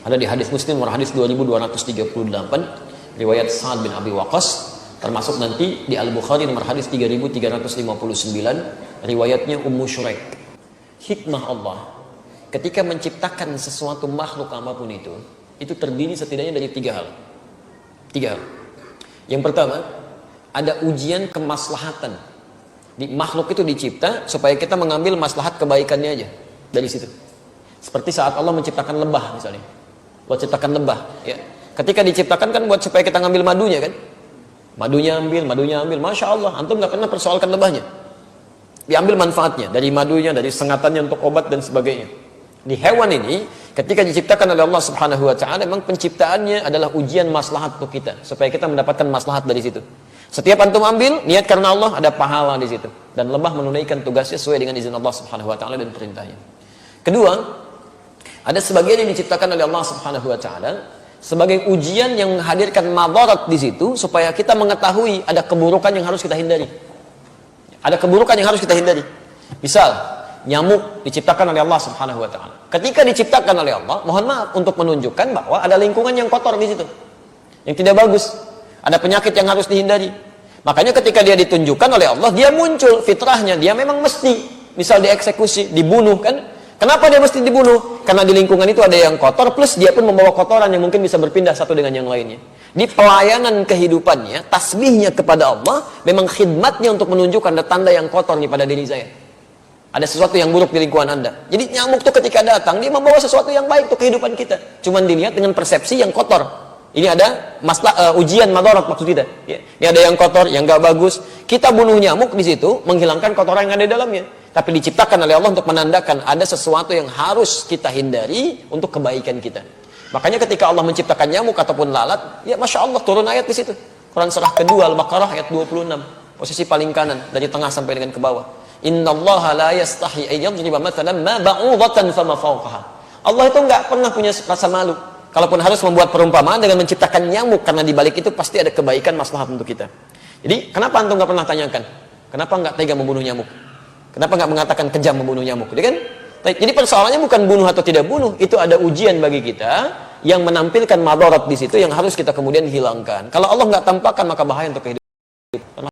Ada di hadis Muslim nomor hadis 2238 riwayat Sa'ad bin Abi Waqqas, termasuk nanti di Al-Bukhari nomor hadis 3359 riwayatnya Ummu Syuraik. Hikmah Allah ketika menciptakan sesuatu makhluk apapun itu terdiri setidaknya dari tiga hal. Yang pertama, ada ujian kemaslahatan. Di makhluk itu dicipta supaya kita mengambil maslahat kebaikannya aja dari situ. Seperti saat Allah menciptakan lebah misalnya. Buat ciptakan lebah, ya. Ketika diciptakan kan buat supaya kita ngambil madunya kan. Madunya ambil, Masya Allah, antum nggak pernah persoalkan lebahnya. Diambil manfaatnya, dari madunya, dari sengatannya untuk obat dan sebagainya. Di hewan ini, ketika diciptakan oleh Allah Subhanahu wa Ta'ala, memang penciptaannya adalah ujian maslahat untuk kita, supaya kita mendapatkan maslahat dari situ. Setiap antum ambil, niat karena Allah, ada pahala di situ. Dan lebah menunaikan tugasnya sesuai dengan izin Allah Subhanahu wa Ta'ala dan perintahnya. Kedua, ada sebagian yang diciptakan oleh Allah Subhanahu wa Ta'ala sebagai ujian yang menghadirkan madarat di situ, supaya kita mengetahui ada keburukan yang harus kita hindari. Ada keburukan yang harus kita hindari. Misal, nyamuk diciptakan oleh Allah Subhanahu wa Ta'ala. Ketika diciptakan oleh Allah, mohon maaf, untuk menunjukkan bahwa ada lingkungan yang kotor di situ, yang tidak bagus, ada penyakit yang harus dihindari. Makanya ketika dia ditunjukkan oleh Allah, dia muncul fitrahnya, dia memang mesti, misal dieksekusi, dibunuh kan. Kenapa dia mesti dibunuh? Karena di lingkungan itu ada yang kotor, plus dia pun membawa kotoran yang mungkin bisa berpindah satu dengan yang lainnya. Di pelayanan kehidupannya, tasbihnya kepada Allah, memang khidmatnya untuk menunjukkan ada tanda yang kotor nih pada diri saya. Ada sesuatu yang buruk di lingkungan Anda. Jadi nyamuk itu ketika datang, dia membawa sesuatu yang baik untuk kehidupan kita. Cuman dilihat dengan persepsi yang kotor. Ini ada ujian madarat maksud kita. Ya. Ini ada yang kotor, yang gak bagus. Kita bunuh nyamuk di situ, menghilangkan kotoran yang ada di dalamnya. Tapi diciptakan oleh Allah untuk menandakan ada sesuatu yang harus kita hindari untuk kebaikan kita. Makanya ketika Allah menciptakan nyamuk ataupun lalat, ya Masya Allah turun ayat di situ. Quran surah kedua Al-Baqarah ayat 26, posisi paling kanan dari tengah sampai dengan ke bawah. Innallaha la yastahi ay yadriba mathalan ma ba'udatan fama fawqaha. Allah itu enggak pernah punya rasa malu. Kalaupun harus membuat perumpamaan dengan menciptakan nyamuk, karena di balik itu pasti ada kebaikan maslahat untuk kita. Jadi kenapa antum enggak pernah tanyakan? Kenapa enggak tega membunuh nyamuk? Kenapa nggak mengatakan kejam membunuh nyamuk? Jadi kan? Jadi persoalannya bukan bunuh atau tidak bunuh, itu ada ujian bagi kita yang menampilkan madarat di situ yang harus kita kemudian hilangkan. Kalau Allah nggak tampakkan, maka bahaya untuk kehidupan.